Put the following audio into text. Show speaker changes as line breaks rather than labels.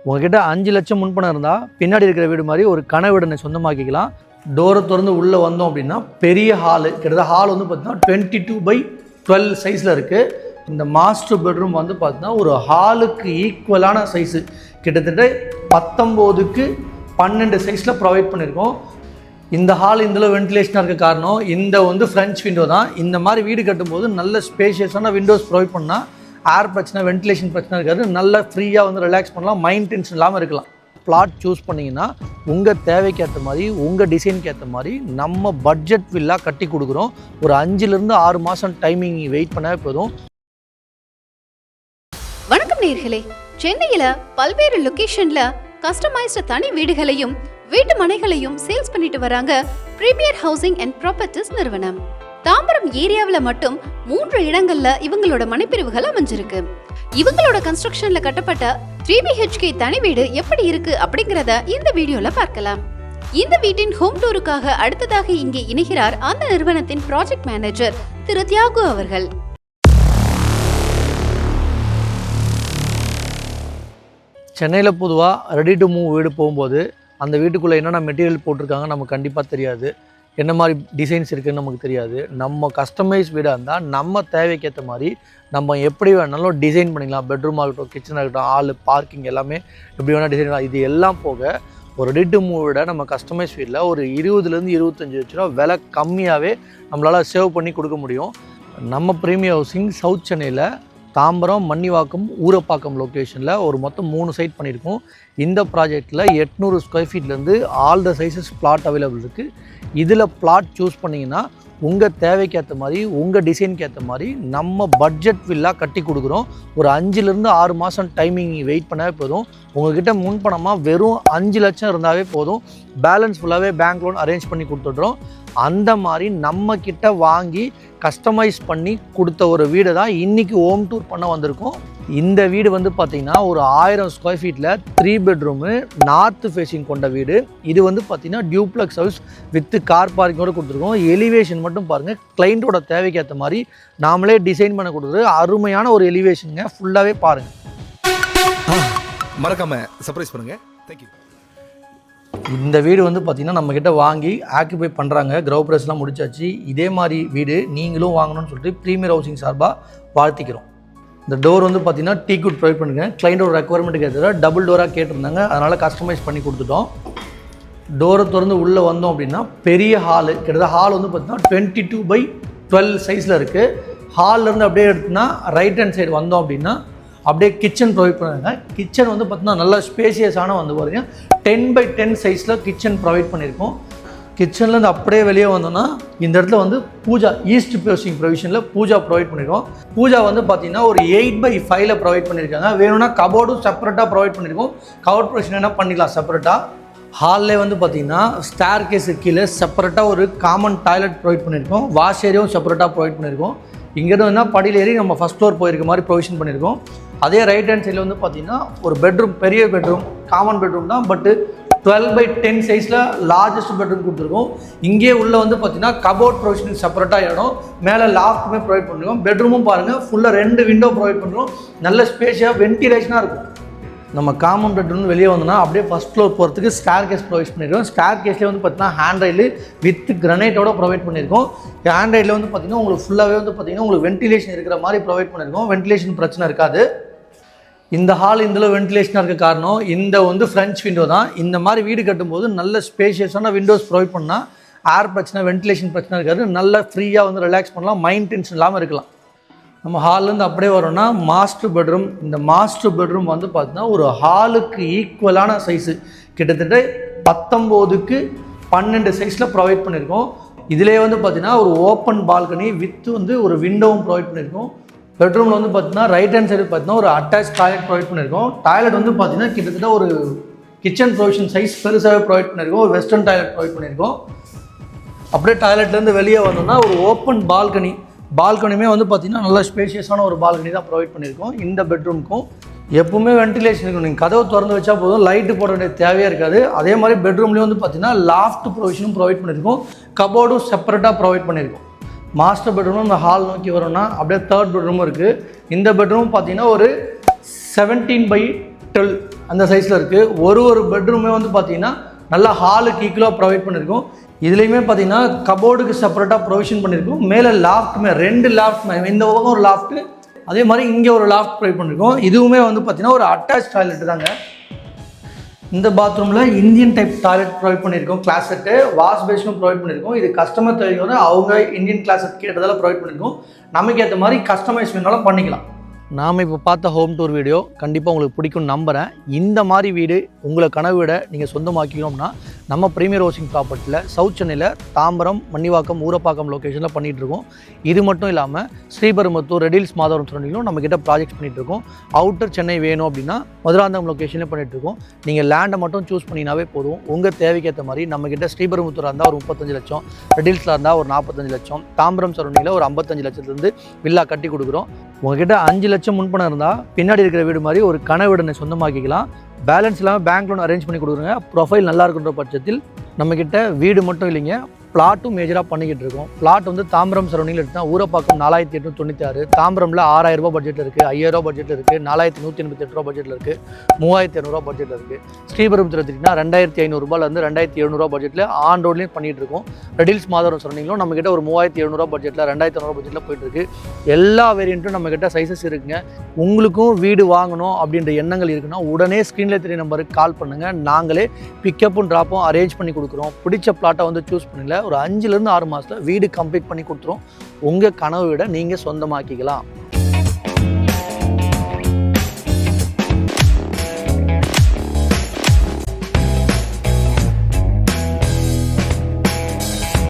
உங்ககிட்ட 5 லட்சம் முன்பணம் இருந்தால் பின்னாடி இருக்கிற வீடு மாதிரி ஒரு கனவு வீடனை சொந்தமாக்கிக்கலாம். டோரை திறந்து உள்ளே வந்தோம் அப்படின்னா பெரிய ஹாலு, கிட்டத்தட்ட ஹால் வந்து பார்த்தீங்கன்னா 22/12 சைஸில் இருக்குது. இந்த மாஸ்டர் பெட்ரூம் வந்து பார்த்தீங்கன்னா ஒரு ஹாலுக்கு ஈக்குவலான சைஸு, கிட்டத்தட்ட 19/12 சைஸில் ப்ரொவைட் பண்ணியிருக்கோம். இந்த ஹால் இதில் வென்டிலேஷனாக இருக்க காரணம் இந்த வந்து ஃப்ரெஞ்ச் விண்டோ தான். இந்த மாதிரி வீடு கட்டும்போது நல்ல ஸ்பேஷியஸான விண்டோஸ் ப்ரொவைட் பண்ணால் ஏர் பிரச்சனை, வென்டிலேஷன் பிரச்சனை இருக்காது. நல்லா ஃப்ரீயாக வந்து ரிலாக்ஸ் பண்ணலாம், மைண்ட் டென்ஷன் இல்லாமல் இருக்கலாம். பிளாட் சூஸ் பண்ணிங்கன்னா உங்கள் தேவைக்கு ஏற்ற மாதிரி, உங்கள் டிசைனுக்கு ஏற்ற மாதிரி நம்ம பட்ஜெட் வில்லா கட்டி கொடுக்குறோம். ஒரு 5லேருந்து 6 மாதம் டைமிங் வெயிட் பண்ணவே போதும்.
வணக்கம் நேயர்களே, சென்னையில் பல்வேறு லொகேஷன்ல கஸ்டமைஸ்டு தனி வீடுகளையும் வீட்டு மனைகளையும் சேல்ஸ் பண்ணிட்டு வராங்க பிரீமியர் ஹவுசிங் அண்ட் ப்ராப்பர்ட்டிஸ் நிறுவனம். தாம்பரம் ஏரியாவில் மட்டும் 3 இடங்கள்ல இவங்களோட மனைப்பிரிவுகள் அமைஞ்சிருக்கு. இவங்களோட கன்ஸ்ட்ரக்ஷன்ல கட்டப்பட்ட 3 BHK தனி வீடு எப்படி இருக்கு அப்படிங்கறத இந்த வீடியோல பார்க்கலாம். இந்த வீட்டின் ஹோம் டூருக்காக அடுத்ததாக இங்கே இணைகிறார் அந்த நிறுவனத்தின் ப்ராஜெக்ட் மேனேஜர் திரு தியாகு அவர்கள்.
சென்னையில் பொதுவாக ரெடி டு மூவ் வீடு போகும்போது அந்த வீட்டுக்குள்ளே என்னென்ன மெட்டீரியல் போட்டிருக்காங்க நமக்கு கண்டிப்பாக தெரியாது, என்ன மாதிரி டிசைன்ஸ் இருக்குதுன்னு நமக்கு தெரியாது. நம்ம கஸ்டமைஸ் வீடாக இருந்தால் நம்ம தேவைக்கேற்ற மாதிரி நம்ம எப்படி வேணாலும் டிசைன் பண்ணிக்கலாம். பெட்ரூம் ஆகட்டும், கிச்சன் ஆகட்டும், ஹால், பார்க்கிங் எல்லாமே எப்படி வேணால் டிசைன் பண்ணலாம். இது எல்லாம் போக ஒரு ரெடி டு மூவ் விட நம்ம கஸ்டமைஸ் வீட்டில் ஒரு 20லேருந்து 25 லட்ச ரூபா விலை கம்மியாகவே நம்மளால் சேவ் பண்ணி கொடுக்க முடியும். நம்ம பிரீமியர் ஹவுசிங் சவுத் சென்னையில் தாம்பரம், மன்னிவாக்கம், ஊரப்பாக்கம் லொக்கேஷனில் ஒரு மொத்தம் 3 சைட் பண்ணியிருக்கோம். இந்த ப்ராஜெக்டில் 800 ஸ்கொயர் ஃபீட்லேருந்து all the sizes flat available இருக்குது. இதில் பிளாட் சூஸ் பண்ணிங்கன்னா உங்கள் தேவைக்கு ஏற்ற மாதிரி, உங்கள் டிசைனுக்கு ஏற்ற மாதிரி நம்ம பட்ஜெட் வில்லா கட்டி கொடுக்குறோம். ஒரு 5லேருந்து 6 மாதம் டைமிங் வெயிட் பண்ணவே போதும். உங்கள்கிட்ட முன்பணமாக வெறும் 5 லட்சம் இருந்தாவே போதும். பேலன்ஸ் ஃபுல்லாகவே பேங்க் லோன் அரேஞ்ச் பண்ணி கொடுத்துட்றோம். அந்த மாதிரி நம்ம கிட்ட வாங்கி கஸ்டமைஸ் பண்ணி கொடுத்த ஒரு வீடை தான் இன்றைக்கி ஹோம் டூர் பண்ண வந்திருக்கோம். இந்த வீடு வந்து பார்த்திங்கன்னா ஒரு 1000 ஸ்கொயர் ஃபீட்டில் 3 பெட்ரூமு, நார்த் ஃபேஸிங் கொண்ட வீடு. இது வந்து பார்த்திங்கன்னா டியூப்ளக்ஸ் ஹவுஸ் வித் கார் பார்க்கிங்கோடு கொடுத்துருக்கோம். எலிவேஷன் மட்டும் பாருங்கள், கிளைண்ட்டோட தேவைக்கு ஏற்ற மாதிரி நாமளே டிசைன் பண்ண கொடுக்குறது அருமையான ஒரு எலிவேஷனுங்க. ஃபுல்லாகவே பாருங்கள்,
மறக்காம சர்ப்ரைஸ் பண்ணுங்கள். தேங்க்யூ.
இந்த வீடு வந்து பார்த்திங்கன்னா நம்மக்கிட்ட வாங்கி ஆக்குபை பண்ணுறாங்க. கிரௌப்ரஸ்லாம் முடிச்சாச்சு. இதே மாதிரி வீடு நீங்களும் வாங்கணும்னு சொல்லிட்டு ப்ரீமியர் ஹவுசிங் சார்பாக வாழ்த்திக்கிறோம். இந்த டோர் வந்து பார்த்திங்கன்னா டீக்குட் ப்ரொவைட் பண்ணிருக்கேன். கிளைண்டோட ரெக்குவயர்மெண்ட்டுக்கு ஏற்ற டபுள் டோராக கேட்டிருந்தாங்க, அதனால் கஸ்டமைஸ் பண்ணி கொடுத்துட்டோம். டோரை திறந்து உள்ளே வந்தோம் அப்படின்னா பெரிய ஹாலு, கிட்டத்தட்ட ஹால் வந்து பார்த்திங்கன்னா 22/12 சைஸில் இருக்குது. ஹால்லேருந்து அப்படியே எடுத்துனா ரைட் ஹேண்ட் சைடு வந்தோம் அப்படின்னா அப்படியே கிச்சன் ப்ரொவைட் பண்ணுறாங்க. கிச்சன் வந்து பார்த்தீங்கன்னா நல்லா ஸ்பேசியஸான வந்து பாருங்க 10/10 சைஸில் கிச்சன் ப்ரொவைட் பண்ணியிருக்கோம். கிச்சன்லேருந்து அப்படியே வெளியே வந்தோம்னா இந்த இடத்துல வந்து பூஜா, ஈஸ்ட் ஃபேஸிங் ப்ரொவிஷனில் பூஜா ப்ரொவைட் பண்ணியிருக்கோம். பூஜா வந்து பார்த்திங்கன்னா ஒரு 8/5 ப்ரொவைட் பண்ணியிருக்காங்க. வேணும்னா கபோர்டும் செப்பரேட்டாக ப்ரொவைட் பண்ணியிருக்கோம். கபோர்ட் ப்ரொவிஷன் என்ன பண்ணிக்கலாம் செப்பரேட்டாக. ஹாலில் வந்து பார்த்திங்கன்னா ஸ்டார் கேஸு கீழே செப்பரேட்டாக ஒரு காமன் டாய்லெட் ப்ரொவைட் பண்ணியிருக்கோம். வாஷ் ஏரியாவும் செப்பரேட்டாக ப்ரொவைட் பண்ணியிருக்கோம். இங்கேருந்து வந்து படியில் ஏறி நம்ம ஃபஸ்ட் ஃப்ளோர் போயிருக்க மாதிரி ப்ரொவிஷன் பண்ணியிருக்கோம். அதே ரைட் ஹேண்ட் சைடில் வந்து பார்த்திங்கன்னா ஒரு பெட்ரூம், பெரிய பெட்ரூம், காமன் பெட்ரூம் தான், பட்டு 12/10 சைஸில் லார்ஜஸ்ட் பெட்ரூம் கொடுத்துருக்கோம். இங்கே உள்ளே வந்து பார்த்திங்கன்னா கபோர்ட் ப்ரொவிஷனுக்கு செப்பரேட்டாக இடம், மேலே லாஃப்ட்டுமே ப்ரொவைட் பண்ணிருக்கோம். பெட்ரூமும் பாருங்கள் ஃபுல்லாக 2 விண்டோ ப்ரொவைட் பண்ணுறோம். நல்ல ஸ்பேஷியாக வென்டிலேஷனாக இருக்கும். நம்ம காமன் பெட்ரூம் வெளியே வந்தோம்னா அப்படியே ஃபஸ்ட் ஃப்ளோர் போகிறதுக்கு ஸ்டார் கேஸ் ப்ரொவைட் பண்ணியிருக்கோம். ஸ்டார் கேஸ்லேயே வந்து பார்த்தீங்கன்னா ஹேண்ட் ரைலு வித் கிரனைட்டோட ப்ரொவைட் பண்ணியிருக்கோம். ஹேண்ட் ரைலில் வந்து பார்த்திங்கன்னா உங்களுக்கு ஃபுல்லாகவே வந்து பார்த்திங்கன்னா உங்களுக்கு வென்டிலேஷன் இருக்கிற மாதிரி ப்ரொவைட் பண்ணியிருக்கோம். வென்டிலேஷன் பிரச்சனை இருக்காது. இந்த ஹால் இதில் வென்டிலேஷனாக இருக்க காரணம் இந்த வந்து ஃப்ரெஞ்ச் விண்டோ தான். இந்த மாதிரி வீடு கட்டும்போது நல்ல ஸ்பேஷியஸான விண்டோஸ் ப்ரொவைட் பண்ணால் ஏர் பிரச்சனை, வென்டிலேஷன் பிரச்சனை இருக்காது. நல்லா ஃப்ரீயாக வந்து ரிலாக்ஸ் பண்ணலாம், மைண்ட் டென்ஷன் இல்லாமல் இருக்கலாம். நம்ம ஹால்லேருந்து அப்படியே வரோம்னா மாஸ்டர் பெட்ரூம். இந்த மாஸ்டர் பெட்ரூம் வந்து பார்த்தீங்கன்னா ஒரு ஹாலுக்கு ஈக்குவலான சைஸு, கிட்டத்தட்ட 19/12 சைஸில் ப்ரொவைட் பண்ணியிருக்கோம். இதிலே வந்து பார்த்திங்கன்னா ஒரு ஓப்பன் பால்கனி வித் வந்து ஒரு விண்டோவும் ப்ரொவைட் பண்ணியிருக்கோம். பெட்ரூமில் வந்து பார்த்திங்கன்னா ரைட் ஹேண்ட் சைடு பார்த்திங்கன்னா ஒரு அட்டாச் டாய்லெட் ப்ரொவைட் பண்ணியிருக்கோம். டாய்லெட் வந்து பார்த்திங்கன்னா கிட்டத்தட்ட ஒரு கிச்சன் ப்ரொவிஷன் சைஸ் பெருசாகவே ப்ரொவைட் பண்ணியிருக்கோம். ஒரு வெஸ்டர்ன் டாய்லெட் ப்ரொவைட் பண்ணியிருக்கோம். அப்படியே டாய்லெட்லேருந்து வெளியே வந்தோம்னா ஒரு ஓப்பன் பால்கனி. பால்கனியுமே வந்து பார்த்திங்கன்னா நல்லா ஸ்பேஷியஸான ஒரு பால்கனி தான் ப்ரொவைட் பண்ணியிருக்கோம். இந்த பெட்ரூமுக்கும் எப்பவுமே வென்டிலேஷன் இருக்கும். நீங்கள் கதவை திறந்து வச்சா போதும், லைட்டு போட வேண்டிய தேவையாக இருக்காது. அதே மாதிரி பெட்ரூம்லேயும் வந்து பார்த்திங்கன்னா லாஃப்ட் ப்ரொவிஷனும் ப்ரொவைட் பண்ணியிருக்கோம். கபோர்டும் செப்பரேட்டாக ப்ரொவைட் பண்ணியிருக்கோம். மாஸ்டர் பெட்ரூமும் இந்த ஹால் நோக்கி வரோம்னா அப்படியே 3rd பெட்ரூமும் இருக்குது. இந்த பெட்ரூம் பார்த்திங்கன்னா ஒரு 17/12 அந்த சைஸில் இருக்குது. ஒரு பெட்ரூமே வந்து பார்த்தீங்கன்னா நல்லா ஹாலுக்கு ஈக்குவலாக ப்ரொவைட் பண்ணியிருக்கோம். இதுலேயுமே பார்த்தீங்கன்னா கபோர்டுக்கு செப்பரேட்டாக ப்ரொவிஷன் பண்ணியிருக்கோம். மேலே லாஃப்ட்டுமே 2 லாஃப்ட், இந்த பக்கம் ஒரு லாஃப்ட்டு, அதே மாதிரி இங்கே ஒரு லாஃப்ட் ப்ரொவைட் பண்ணியிருக்கோம். இதுவுமே வந்து பார்த்தீங்கன்னா ஒரு அட்டாச் டாய்லெட் தாங்க. இந்த பாத்ரூமில் இந்தியன் டைப் டாய்லெட் ப்ரொவைட் பண்ணியிருக்கோம். கிளாசெட்டு வாஷ் பேஷனும் ப்ரொவைட் பண்ணியிருக்கோம். இது கஸ்டமர் தேவையோட அவங்க இந்தியன் கிளாசெட் கேட்டதால் ப்ரொவைட் பண்ணியிருக்கோம். நமக்கு ஏற்ற மாதிரி கஸ்டமைஸ் வேணாலும் பண்ணிக்கலாம். நாம் இப்போ பார்த்த ஹோம் டூர் வீடியோ கண்டிப்பாக உங்களுக்கு பிடிக்கும்னு நம்புகிறேன். இந்த மாதிரி வீடு உங்களை கனவு விட நீங்கள் சொந்தமாக்கிக்கணும்னா நம்ம ப்ரீமியர் ஹவுசிங் ப்ராப்பர்ட்டியில் சவுத் சென்னையில் தாம்பரம், மன்னிவாக்கம், ஊரப்பாக்கம் லொக்கேஷனில் பண்ணிகிட்ருக்கோம். இது மட்டும் இல்லாமல் ஸ்ரீபெரும்புத்தூர், ரெடில்ஸ், மாதவரம் சரௌண்டிங்கும் நம்மக்கிட்ட ப்ராஜெக்ட் பண்ணிகிட்ருக்கோம். அவுட்டர் சென்னை வேணும் அப்படின்னா மதுராந்தகம் லொக்கேஷனில் பண்ணிகிட்ருக்கோம். நீங்கள் லேண்டை மட்டும் சூஸ் பண்ணினாவே போதும். உங்கள் தேவைக்கேற்ற மாதிரி நம்மக்கிட்ட ஸ்ரீபெரும்புத்தூராக இருந்தால் ஒரு 35 லட்சம், ரெடில்ஸில் இருந்தால் ஒரு 45 லட்சம், தாம்பரம் சரௌண்டிங்கில் ஒரு 55 லட்சத்துலேருந்து வில்லா கட்டி கொடுக்குறோம். உங்ககிட்ட 5 லட்சம் முன்பணம் இருந்தால் பின்னாடி இருக்கிற வீடு மாதிரி ஒரு கனவு வீடனை சொந்தமாக்கிக்கலாம். பேலன்ஸ் இல்லாமல் பேங்க் லோன் அரேஞ்ச் பண்ணி கொடுக்குறோங்க. ப்ரொஃபைல் நல்லா இருக்குன்ற பட்சத்தில் நம்மக்கிட்ட வீடு மட்டும் இல்லைங்க, பிளாட்டும் மேஜராக பண்ணிக்கிட்டு இருக்கோம். பிளாட் வந்து தாம்பரம் சரௌண்டிங்கில் எடுத்தால் ஊரப்பாக்கம் 4896, தாம்பரமில் 6000 ரூபா பட்ஜெட்டில் இருக்குது, 5000 பட்ஜெட்டில் இருக்குது, 4188 ரூபா பட்ஜெட்டில் இருக்குது, 3200 பட்ஜெட்டில் இருக்குது. ஸ்ரீபெரும்புத்தூர் எடுத்துக்கிட்டிங்கன்னா 2500 ரூபாயிலேருந்து 2700 பட்ஜெட்டில் ஆன் ரோட்லேயும் பண்ணிகிட்டு இருக்கோம். ரெடில்ஸ், மாதவரம் சரௌண்டிங்கிலும் நம்மக்கிட்ட ஒரு 3700 பட்ஜெட்டில் 2500 பட்ஜெட்டில் போயிட்டுருக்கு. எல்லா வேரியண்ட்டும் நம்மக்கிட்ட சைஸஸ் இருக்குங்க. உங்களுக்கும் வீடு வாங்கணும் அப்படின்ற எண்ணங்கள் இருக்குன்னா உடனே ஸ்க்ரீனில் தெரிய நம்பருக்கு கால் பண்ணுங்கள். நாங்களே பிக்கப்பும் ட்ராப்பும் அரேஞ்ச் பண்ணி கொடுக்குறோம். பிடிச்ச பிளாட்டை வந்து சூஸ் பண்ணல ஒரு 5 to 6 மாதத்தில் வீடு கம்ப்ளீட் பண்ணி கொடுத்துரும். உங்கள் கனவு விட நீங்கள் சொந்தமாக்கிக்கலாம்.